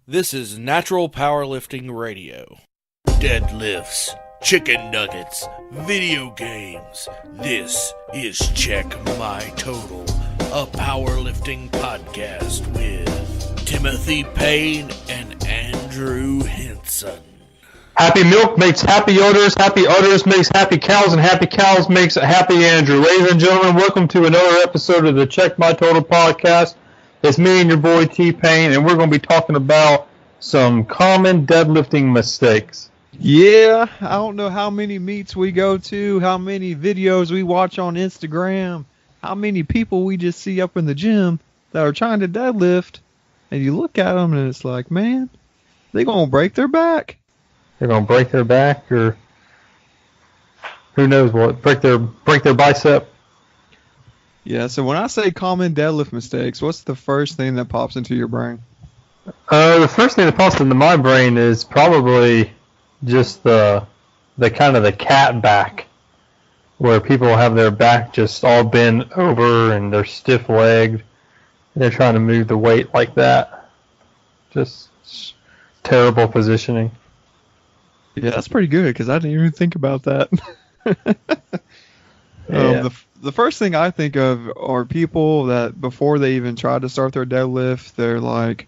This is Natural Powerlifting Radio. Deadlifts, chicken nuggets, video games. This is Check My Total, a powerlifting podcast with Timothy Payne and Andrew Hinson. Happy milk makes happy udders makes happy cows, and happy cows makes a happy Andrew. Ladies and gentlemen, welcome to another episode of the Check My Total podcast. It's me and your boy T-Payne, and we're going to be talking about some common deadlifting mistakes. Yeah, I don't know how many meets we go to, how many videos we watch on Instagram, how many people we just see up in the gym that are trying to deadlift, and you look at them and it's like, man, they're going to break their back. They're going to break their back, or who knows what, break their bicep. Yeah, so when I say common deadlift mistakes, what's the first thing that pops into your brain? The first thing that pops into my brain is probably just the kind of the cat back, where people have their back just all bent over and they're stiff-legged, and they're trying to move the weight like that. Just terrible positioning. Yeah, that's pretty good, because I didn't even think about that. Yeah. The first thing I think of are people that before they even try to start their deadlift, they're like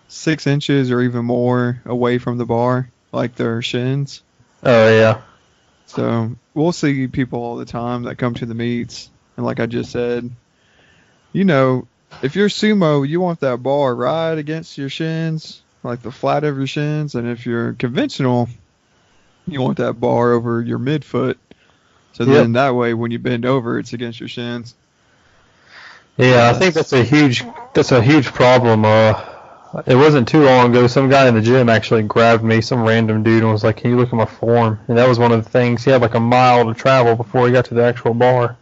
6 inches or even more away from the bar, like their shins. Oh, yeah. So we'll see people all the time that come to the meets, and like I just said, you know, if you're sumo, you want that bar right against your shins, like the flat of your shins, and if you're conventional, you want that bar over your midfoot. So then that way, when you bend over, it's against your shins. Yeah, I think that's a huge problem. It wasn't too long ago, some guy in the gym actually grabbed me, some random dude, and was like, "Can you look at my form?" And that was one of the things. He had like a mile to travel before he got to the actual bar.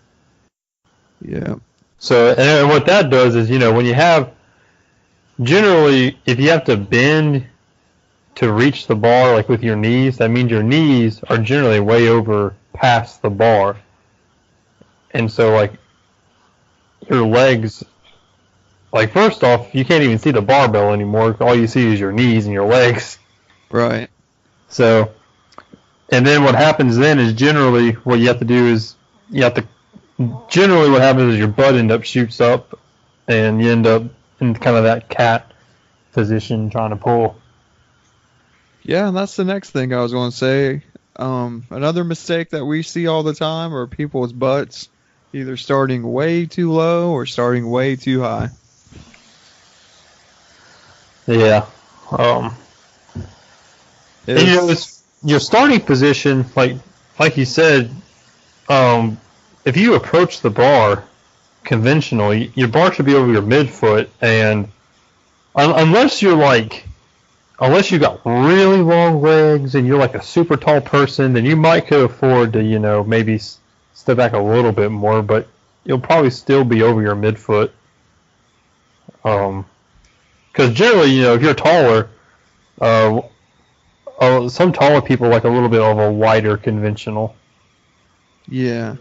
Yeah. So, and what that does is, you know, when you have, generally, if you have to bend to reach the bar, like with your knees, that means your knees are generally way over past the bar. And so, like, your legs, like, first off, you can't even see the barbell anymore. All you see is your knees and your legs. Right. So, and then what happens then is generally what you have to do is generally what happens is your butt shoots up, and you end up in kind of that cat position trying to pull. Yeah, and that's the next thing I was going to say. Another mistake that we see all the time are people's butts either starting way too low or starting way too high. Yeah. And, you know, it's your starting position, like you said, if you approach the bar conventionally, your bar should be over your midfoot, and unless you got really long legs and you're like a super tall person, then you might could afford to, you know, maybe step back a little bit more, but you'll probably still be over your midfoot. Because generally, you know, if you're taller, some taller people like a little bit of a wider conventional. Yeah.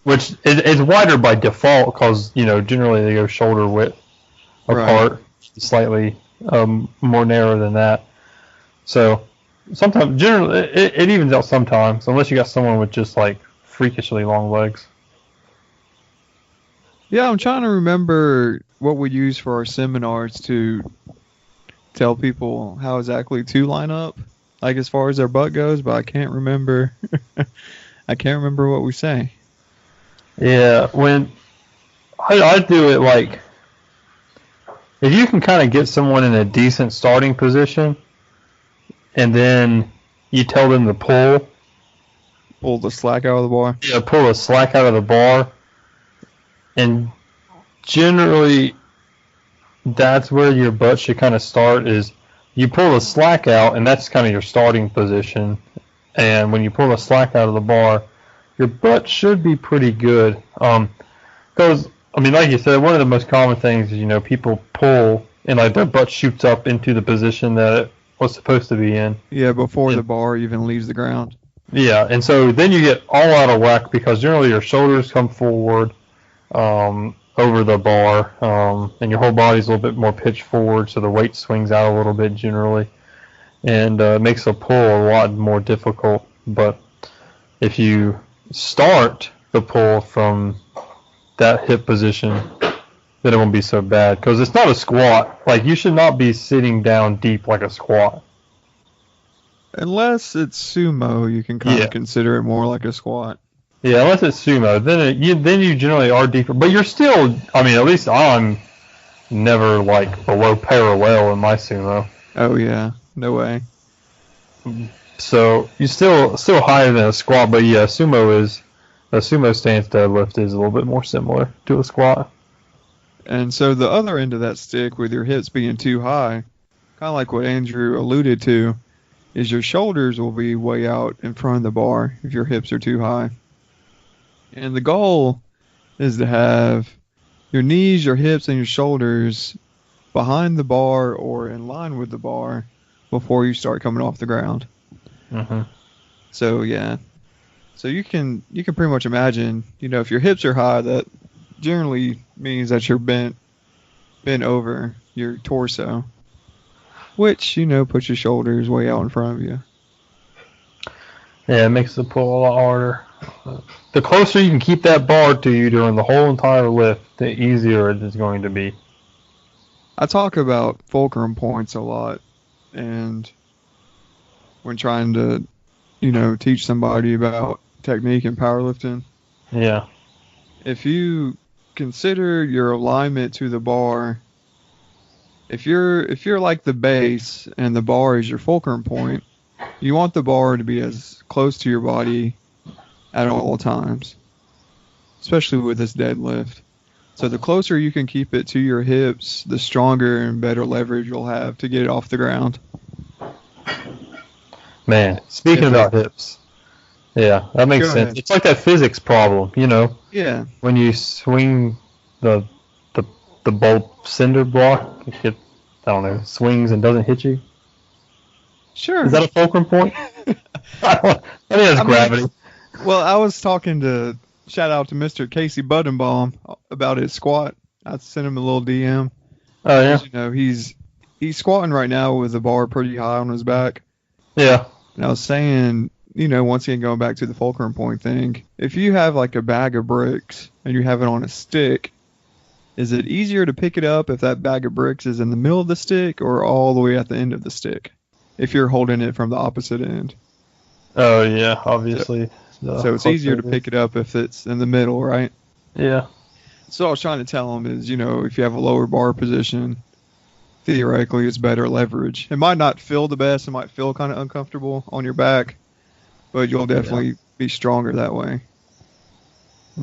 Which is wider by default because, you know, generally they go shoulder width apart, right. Slightly more narrow than that. So sometimes, generally, it evens out sometimes, unless you got someone with just like freakishly long legs. Yeah, I'm trying to remember what we use for our seminars to tell people how exactly to line up, like as far as their butt goes, but I can't remember. I can't remember what we say. Yeah, when I do it, like, if you can kind of get someone in a decent starting position, and then you tell them to pull the slack out of the bar. Yeah, pull the slack out of the bar, and generally that's where your butt should kind of start. Is you pull the slack out, and that's kind of your starting position. And when you pull the slack out of the bar, your butt should be pretty good. Because, I mean, like you said, one of the most common things is, you know, people pull and like their butt shoots up into the position that it was supposed to be in. Yeah, before the bar even leaves the ground. Yeah, and so then you get all out of whack because generally your shoulders come forward, over the bar, and your whole body's a little bit more pitched forward, so the weight swings out a little bit generally, and makes the pull a lot more difficult. But if you start the pull from that hip position, then it won't be so bad, because it's not a squat. Like, you should not be sitting down deep like a squat. Unless it's sumo, you can kind of consider it more like a squat. Yeah, unless it's sumo, then you generally are deeper. But you're still, I mean, at least I'm never like below parallel in my sumo. Oh yeah, no way. So you're still higher than a squat, but yeah, a sumo stance deadlift is a little bit more similar to a squat. And so the other end of that stick, with your hips being too high, kind of like what Andrew alluded to, is your shoulders will be way out in front of the bar if your hips are too high. And the goal is to have your knees, your hips, and your shoulders behind the bar or in line with the bar before you start coming off the ground. Mm-hmm. So yeah, so you can pretty much imagine, if your hips are high, that generally means that you're bent over your torso, which puts your shoulders way out in front of you. Yeah, it makes the pull a lot harder. The closer you can keep that bar to you during the whole entire lift, the easier it is going to be. I talk about fulcrum points a lot, and when trying to, teach somebody about technique and powerlifting. Yeah. If you consider your alignment to the bar, if you're like the base and the bar is your fulcrum point, you want the bar to be as close to your body at all times, especially with this deadlift. So the closer you can keep it to your hips, the stronger and better leverage you'll have to get it off the ground. Man, speaking about hips, yeah, that makes sense. Ahead. It's like that physics problem, Yeah. When you swing the bolt cinder block, it swings and doesn't hit you. Sure. Is that a fulcrum point? I think that's gravity. Well, I was talking to, shout out to Mr. Casey Buddenbaum about his squat. I sent him a little DM. Oh, yeah? He's squatting right now with the bar pretty high on his back. Yeah. And I was saying, once again, going back to the fulcrum point thing, if you have like a bag of bricks and you have it on a stick, is it easier to pick it up if that bag of bricks is in the middle of the stick or all the way at the end of the stick, if you're holding it from the opposite end? Oh, yeah, obviously. So it's easier to pick it up if it's in the middle, right? Yeah. So I was trying to tell him is, if you have a lower bar position, theoretically it's better leverage. It might not feel the best. It might feel kind of uncomfortable on your back, but you'll definitely be stronger that way.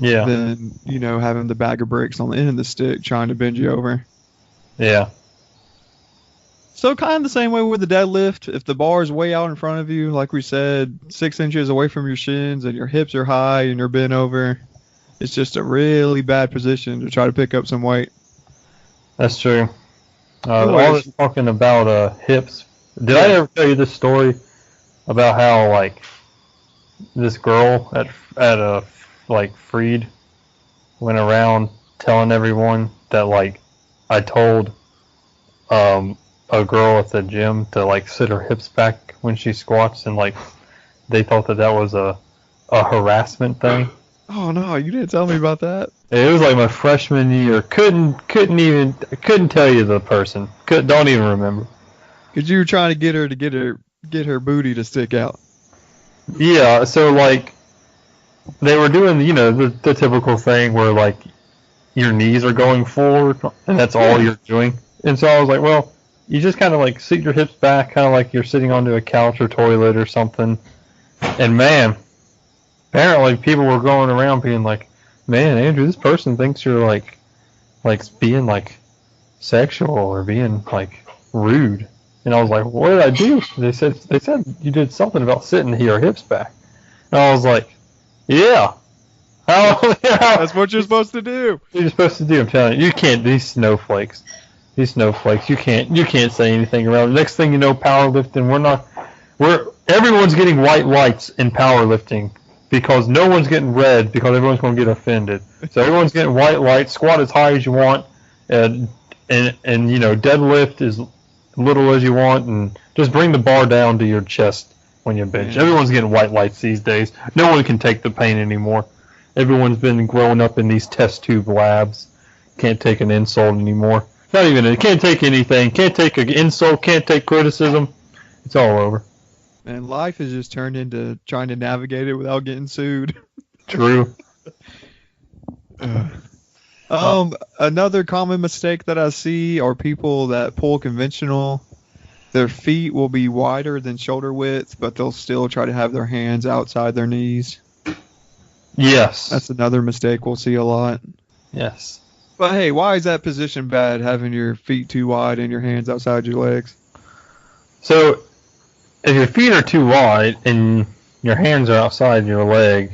Yeah. Than, having the bag of bricks on the end of the stick trying to bend you over. Yeah. So kind of the same way with the deadlift. If the bar is way out in front of you, like we said, 6 inches away from your shins and your hips are high and you're bent over, it's just a really bad position to try to pick up some weight. That's true. I was talking about hips. Did I ever tell you this story about how like this girl at Freed went around telling everyone that like I told a girl at the gym to like sit her hips back when she squats, and like they thought that was a harassment thing. Oh no, you didn't tell me about that. It was like my freshman year. Couldn't tell you the person. Don't even remember. Cause you were trying to get her booty to stick out. Yeah, so like they were doing the typical thing where like your knees are going forward and that's all you're doing. And so I was like, well, you just kind of like sit your hips back, kind of like you're sitting onto a couch or toilet or something. And man, apparently people were going around being like, man, Andrew, this person thinks you're like being like sexual or being like rude. And I was like, what did I do? They said you did something about sitting your hips back. And I was like, yeah. That's what you're supposed to do. You're supposed to do. I'm telling you, you can't. These snowflakes. You can't say anything around. Next thing you know, powerlifting. Everyone's getting white lights in powerlifting because no one's getting red because everyone's going to get offended. So everyone's getting white light. Squat as high as you want, and deadlift as little as you want, and just bring the bar down to your chest when you bench. Yeah. Everyone's getting white lights these days. No one can take the pain anymore. Everyone's been growing up in these test tube labs. Can't take an insult anymore. Not even, can't take anything. Can't take an insult. Can't take criticism. It's all over. And life has just turned into trying to navigate it without getting sued. True. Another common mistake that I see are people that pull conventional. Their feet will be wider than shoulder width, but they'll still try to have their hands outside their knees. Yes. That's another mistake we'll see a lot. Yes. But hey, why is that position bad, having your feet too wide and your hands outside your legs? So, if your feet are too wide and your hands are outside your leg,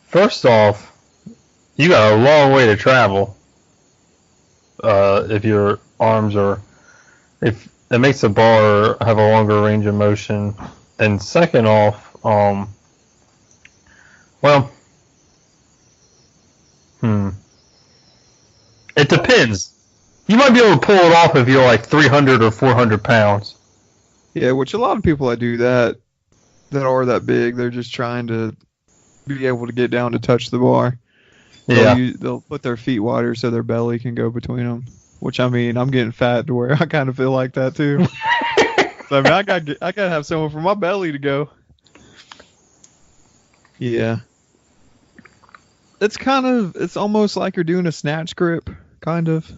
first off, you got a long way to travel. If your arms are, if it makes the bar have a longer range of motion, and second off, it depends. You might be able to pull it off if you're like 300 or 400 pounds. Yeah, which a lot of people that do that are that big, they're just trying to be able to get down to touch the bar. Yeah. They'll put their feet wider so their belly can go between them. Which, I mean, I'm getting fat to where I kind of feel like that too. So, I mean, I gotta have someone for my belly to go. Yeah. It's almost like you're doing a snatch grip, kind of.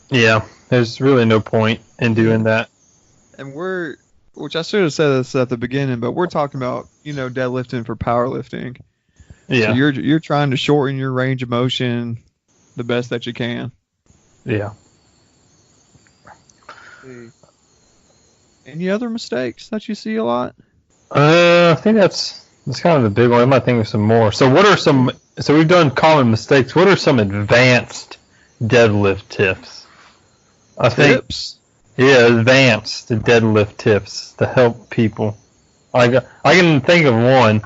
Yeah, there's really no point in doing that. And which I should have said this at the beginning, but we're talking about, deadlifting for powerlifting. Yeah. So you're trying to shorten your range of motion the best that you can. Yeah. Any other mistakes that you see a lot? I think that's kind of the big one. I might think of some more. So we've done common mistakes. What are some advanced deadlift tips? Tips? Advanced deadlift tips to help people. I can think of one,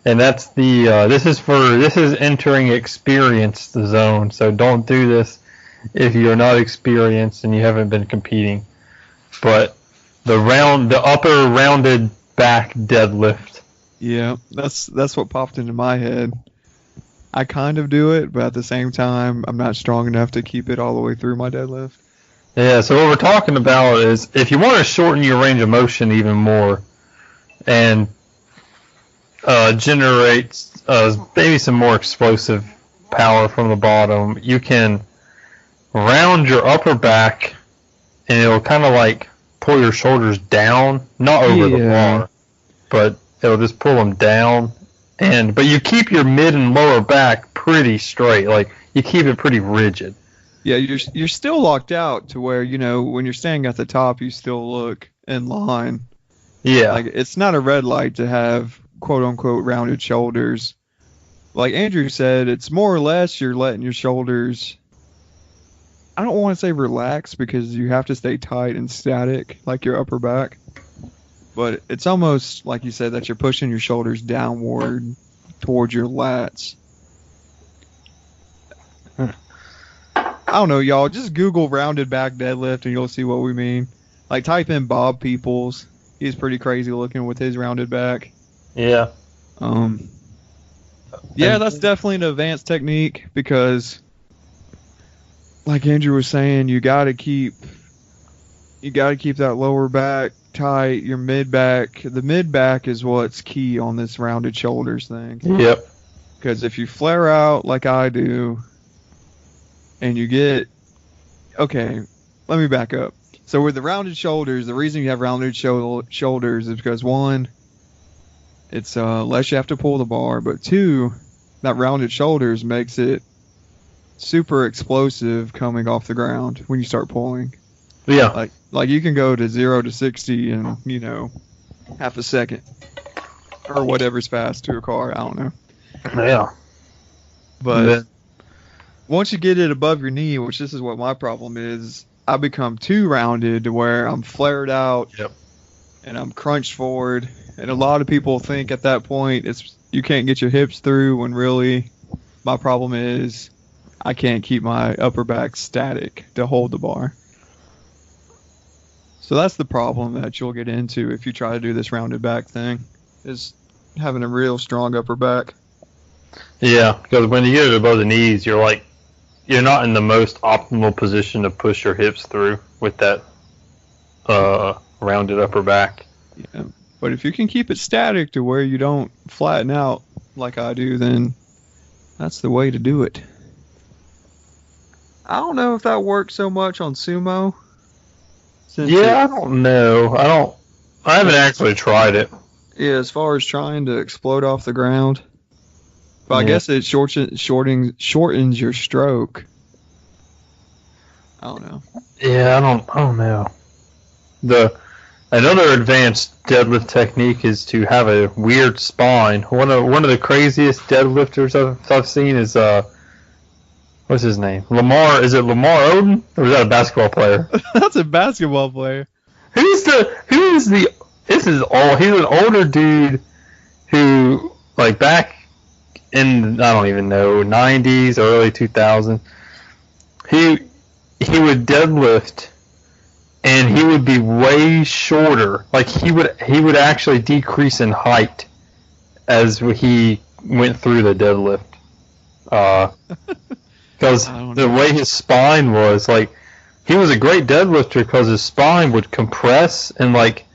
and that's this is entering experienced zone. So don't do this if you're not experienced and you haven't been competing. But the upper rounded back deadlift. Yeah, that's what popped into my head. I kind of do it, but at the same time, I'm not strong enough to keep it all the way through my deadlift. Yeah, so what we're talking about is if you want to shorten your range of motion even more and generate maybe some more explosive power from the bottom, you can round your upper back and it'll kind of like pull your shoulders down, not over the bar, but it'll just pull them down. But you keep your mid and lower back pretty straight, like you keep it pretty rigid. Yeah, you're still locked out to where, when you're standing at the top, you still look in line. Yeah. Like, it's not a red light to have quote-unquote rounded shoulders. Like Andrew said, it's more or less you're letting your shoulders, I don't want to say relax because you have to stay tight and static like your upper back. But it's almost like you said that you're pushing your shoulders downward towards your lats. I don't know, y'all. Just Google rounded back deadlift and you'll see what we mean. Like, type in Bob Peoples. He's pretty crazy looking with his rounded back. Yeah. Yeah, that's definitely an advanced technique because, like Andrew was saying, you gotta keep that lower back tight. Your mid back. The mid back is what's key on this rounded shoulders thing. Yep. Because if you flare out like I do, and you get... Okay, let me back up. So with the rounded shoulders, the reason you have rounded shoulders is because, one, it's less you have to pull the bar, but two, that rounded shoulders makes it super explosive coming off the ground when you start pulling. Yeah. Like you can go to 0 to 60 in, half a second. Or whatever's fast to a car, I don't know. Yeah. But once you get it above your knee, which this is what my problem is, I become too rounded to where I'm flared out. Yep. and I'm crunched forward. And a lot of people think at that point you can't get your hips through, when really my problem is I can't keep my upper back static to hold the bar. So that's the problem that you'll get into if you try to do this rounded back thing, is having a real strong upper back. Yeah, because when you get it above the knees, you're not in the most optimal position to push your hips through with that rounded upper back. Yeah. But if you can keep it static to where you don't flatten out like I do, then that's the way to do it. I don't know if that works so much on sumo. Yeah, I don't know. I haven't actually tried it. Yeah, as far as trying to explode off the ground. But I guess it shortens your stroke. I don't know. Yeah, I don't know. Another advanced deadlift technique is to have a weird spine. One of the craziest deadlifters I've seen is what's his name? Lamar. Is it Lamar Odom, or is that a basketball player? That's a basketball player. He's an older dude who, like, back in, I don't even know, 90s, early 2000s, he would deadlift and he would be way shorter. Like, he would actually decrease in height as he went through the deadlift. Because the way his spine was, like, he was a great deadlifter because his spine would compress, and, like,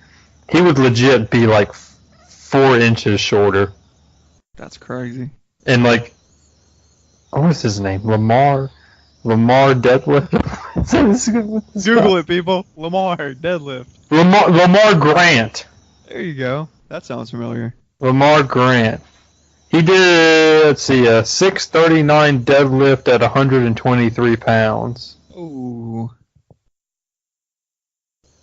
he would legit be, like, 4 inches shorter. That's crazy. And, like, what's his name? Lamar deadlift? Google it, people. Lamar deadlift. Lamar Grant. There you go. That sounds familiar. Lamar Grant. He did, let's see, a 639 deadlift at 123 pounds. Ooh.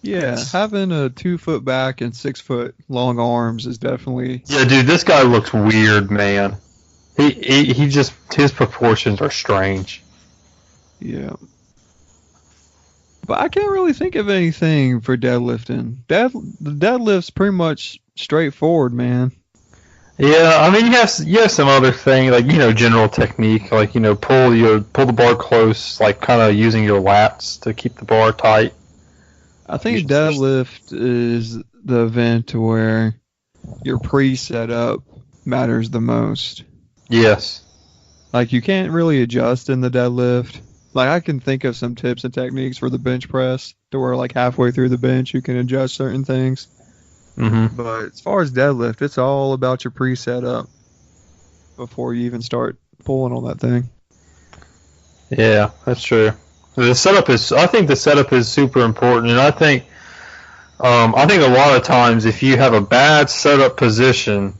Yeah, having a 2-foot back and 6-foot long arms is definitely... Yeah, dude, this guy looks weird, man. He just, his proportions are strange. Yeah. But I can't really think of anything for deadlifting. The deadlift's pretty much straightforward, man. Yeah, I mean, you have some other thing, like, general technique, like, pull the bar close, like, kind of using your lats to keep the bar tight. I think deadlift is the event where your pre-setup matters the most. Yes. Like, you can't really adjust in the deadlift. Like, I can think of some tips and techniques for the bench press to where, like, halfway through the bench you can adjust certain things. Mm-hmm. But as far as deadlift, it's all about your pre-setup before you even start pulling on that thing. Yeah, that's true. I think the setup is super important, and I think a lot of times if you have a bad setup position,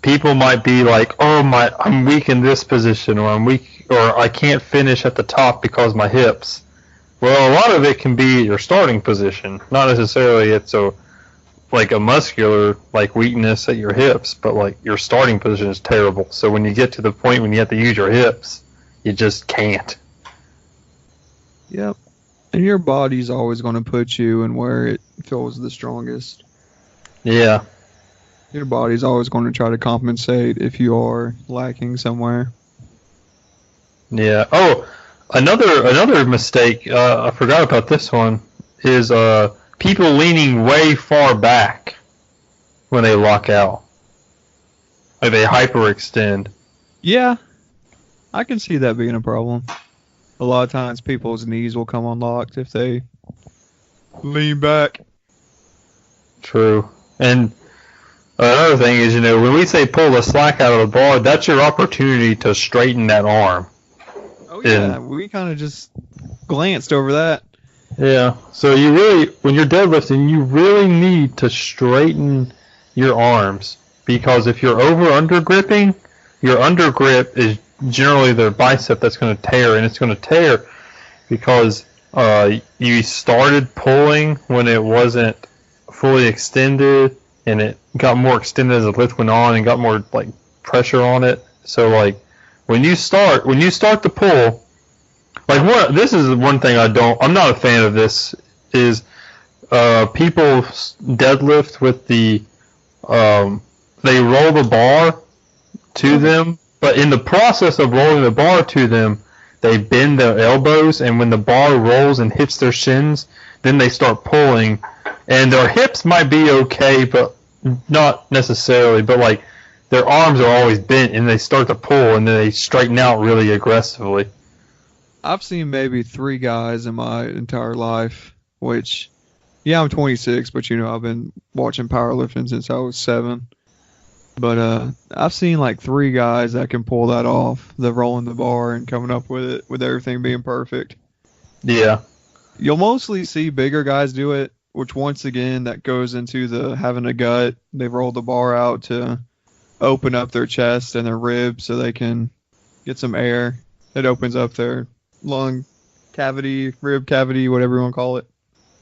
people might be like, "Oh, I'm weak in this position," or I can't finish at the top because my hips. Well, a lot of it can be your starting position. Not necessarily it's a muscular, like, weakness at your hips, but, like, your starting position is terrible. So when you get to the point when you have to use your hips, you just can't. Yep. And your body's always going to put you in where it feels the strongest. Yeah. Your body's always going to try to compensate if you are lacking somewhere. Yeah. Oh, another mistake, I forgot about this one, is people leaning way far back when they lock out. Like, they hyperextend. Yeah. I can see that being a problem. A lot of times people's knees will come unlocked if they lean back. True. And another thing is, when we say pull the slack out of the bar, that's your opportunity to straighten that arm. Oh, yeah. We kind of just glanced over that. Yeah. So when you're deadlifting, you really need to straighten your arms. Because if you're under gripping, your under grip is generally the bicep that's going to tear, and it's going to tear because you started pulling when it wasn't fully extended, and it got more extended as the lift went on and got more, like, pressure on it. So, like, when you start to pull, like, this is one thing I'm not a fan of. This is people deadlift with the they roll the bar to them, but in the process of rolling the bar to them, they bend their elbows, and when the bar rolls and hits their shins, then they start pulling, and their hips might be okay, but not necessarily, but like their arms are always bent, and they start to pull, and then they straighten out really aggressively. I've seen maybe 3 guys in my entire life, which, yeah, I'm 26, but I've been watching powerlifting since I was 7. But I've seen like 3 guys that can pull that off, the rolling the bar and coming up with it, with everything being perfect. Yeah. You'll mostly see bigger guys do it, which once again, that goes into the having a gut. They've rolled the bar out to open up their chest and their ribs so they can get some air. It opens up their lung cavity, rib cavity, whatever you want to call it.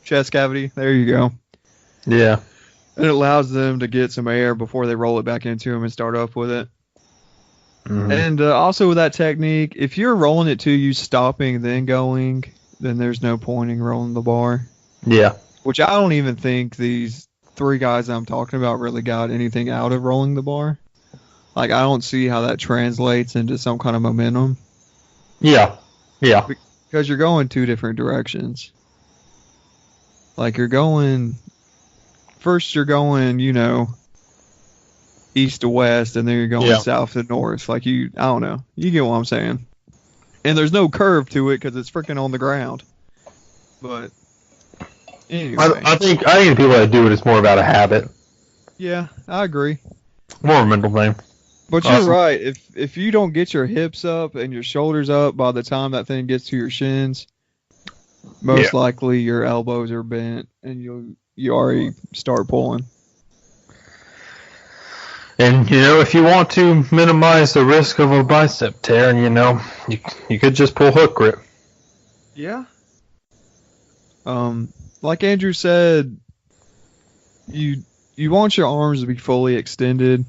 Chest cavity. There you go. Yeah. And it allows them to get some air before they roll it back into them and start up with it. Mm-hmm. And also with that technique, if you're rolling it to you, stopping, then going, then there's no point in rolling the bar. Yeah. Which I don't even think these 3 guys I'm talking about really got anything out of rolling the bar. Like, I don't see how that translates into some kind of momentum. Yeah. Yeah. Because you're going 2 different directions. Like, you're going east to west, and then you're going south to north. Like, I don't know. You get what I'm saying. And there's no curve to it because it's freaking on the ground. But anyway. I think the people that do it is more about a habit. Yeah, I agree. More a mental thing. But you're right. If you don't get your hips up and your shoulders up by the time that thing gets to your shins, most likely your elbows are bent and you already start pulling. And, if you want to minimize the risk of a bicep tear, you could just pull hook grip. Yeah. Like Andrew said, you want your arms to be fully extended.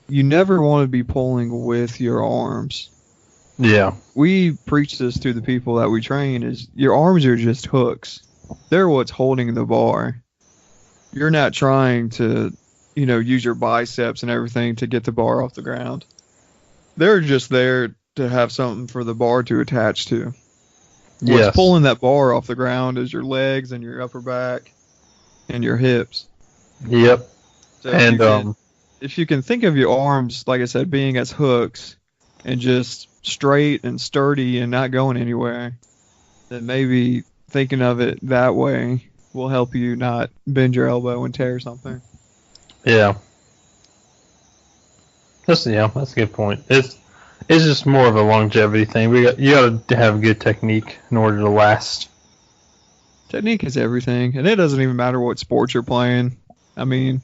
You never want to be pulling with your arms. Yeah. We preach this to the people that we train is your arms are just hooks. They're what's holding the bar. You're not trying to, use your biceps and everything to get the bar off the ground. They're just there to have something for the bar to attach to. What's pulling that bar off the ground is your legs and your upper back and your hips. Yep. So and if you can think of your arms, like I said, being as hooks and just straight and sturdy and not going anywhere, then maybe thinking of it that way will help you not bend your elbow and tear something. Yeah. That's a good point. It's just more of a longevity thing. You got to have good technique in order to last. Technique is everything, and it doesn't even matter what sport you're playing. I mean,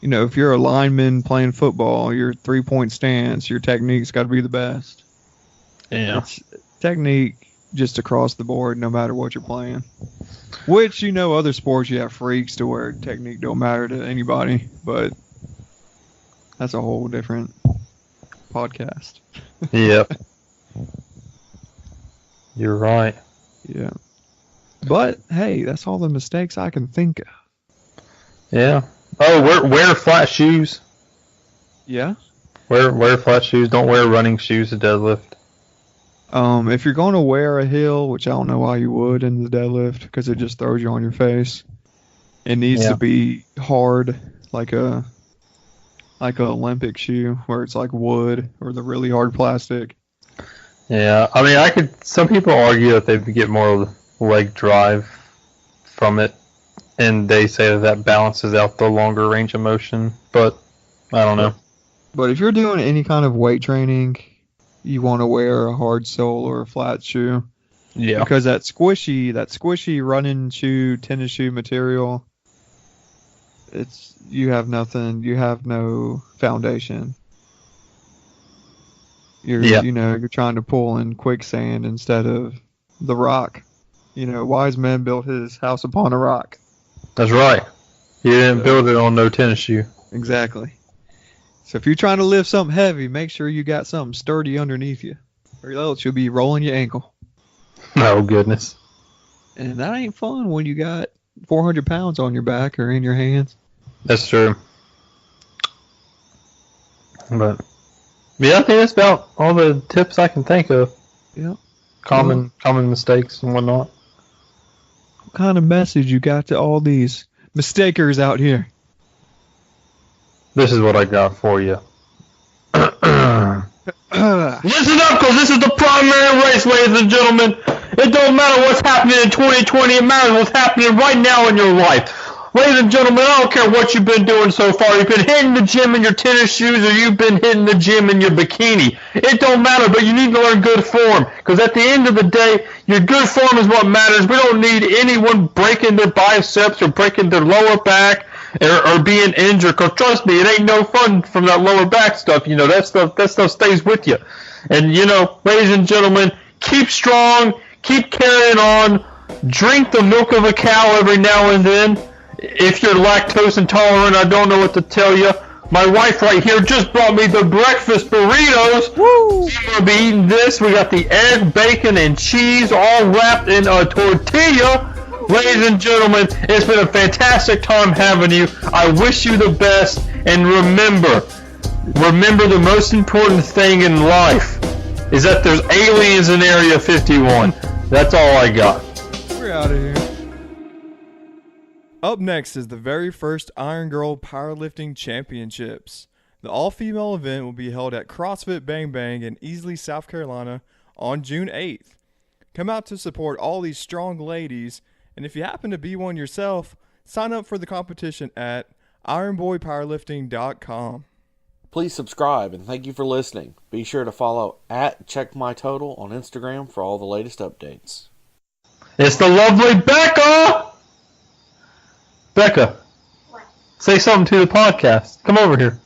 if you're a lineman playing football, your 3-point stance, your technique's got to be the best. Yeah. It's technique just across the board, no matter what you're playing. Which, other sports you have freaks to where technique don't matter to anybody, but that's a whole different podcast. Yep. You're right. Yeah. But, hey, that's all the mistakes I can think of. Yeah. Oh, wear flat shoes. Yeah. Wear flat shoes. Don't wear running shoes to deadlift. If you're going to wear a heel, which I don't know why you would in the deadlift, because it just throws you on your face. It needs to be hard, like a Olympic shoe, where it's like wood or the really hard plastic. Yeah, I mean, some people argue that they get more leg drive from it, and they say that balances out the longer range of motion, but I don't know. But if you're doing any kind of weight training, you want to wear a hard sole or a flat shoe. Yeah. Because that squishy running shoe, tennis shoe material, you have nothing, you have no foundation. You're trying to pull in quicksand instead of the rock. Wise man built his house upon a rock. That's right. He didn't build it on no tennis shoe. Exactly. So if you're trying to lift something heavy, make sure you got something sturdy underneath you, or else you'll be rolling your ankle. Oh, goodness. And that ain't fun when you got 400 pounds on your back or in your hands. That's true. But yeah, I think that's about all the tips I can think of. Yeah. Common mistakes and whatnot. What kind of message you got to all these mistakers out here? This is what I got for you. Listen up, because this is the primary race, ladies and gentlemen. It don't matter what's happening in 2020. It matters what's happening right now in your life. Ladies and gentlemen, I don't care what you've been doing so far. You've been hitting the gym in your tennis shoes or you've been hitting the gym in your bikini. It don't matter, but you need to learn good form. Because at the end of the day, your good form is what matters. We don't need anyone breaking their biceps or breaking their lower back or being injured. Because trust me, it ain't no fun from that lower back stuff. You know, that stuff stays with you. And, you know, ladies and gentlemen, keep strong, keep carrying on, drink the milk of a cow every now and then. If you're lactose intolerant, I don't know what to tell you. My wife right here just brought me the breakfast burritos. Woo! So I'm going to be eating this. We got the egg, bacon, and cheese all wrapped in a tortilla. Ladies and gentlemen, it's been a fantastic time having you. I wish you the best. And remember the most important thing in life is that there's aliens in Area 51. That's all I got. We're out of here. Up next is the very first Iron Girl Powerlifting Championships. The all-female event will be held at CrossFit Bang Bang in Easley, South Carolina on June 8th. Come out to support all these strong ladies, and if you happen to be one yourself, sign up for the competition at ironboypowerlifting.com. Please subscribe and thank you for listening. Be sure to follow @CheckMyTotal on Instagram for all the latest updates. It's the lovely Becca! Becca, What? say something to the podcast. Come over here.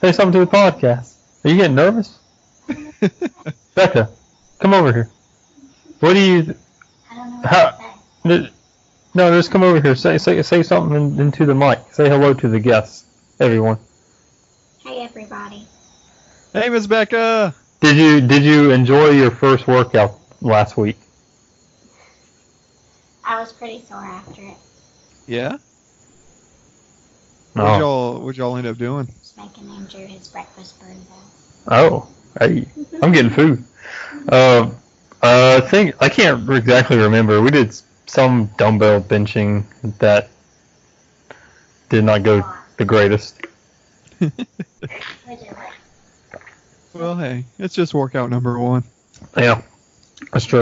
Say something to the podcast. Are you getting nervous? Becca, come over here. What do you... I don't know what to say. No, just come over here. Say something into the mic. Say hello to the guests, everyone. Hey, everybody. Hey, Miss Becca. Did you enjoy your first workout last week? I was pretty sore after it. Yeah? No. What'd y'all end up doing? Just making Andrew his breakfast burrito. Oh, hey, I'm getting food. I think I can't exactly remember. We did some dumbbell benching that did not go the greatest. We did it. Well, hey, it's just workout number one. Yeah, that's true.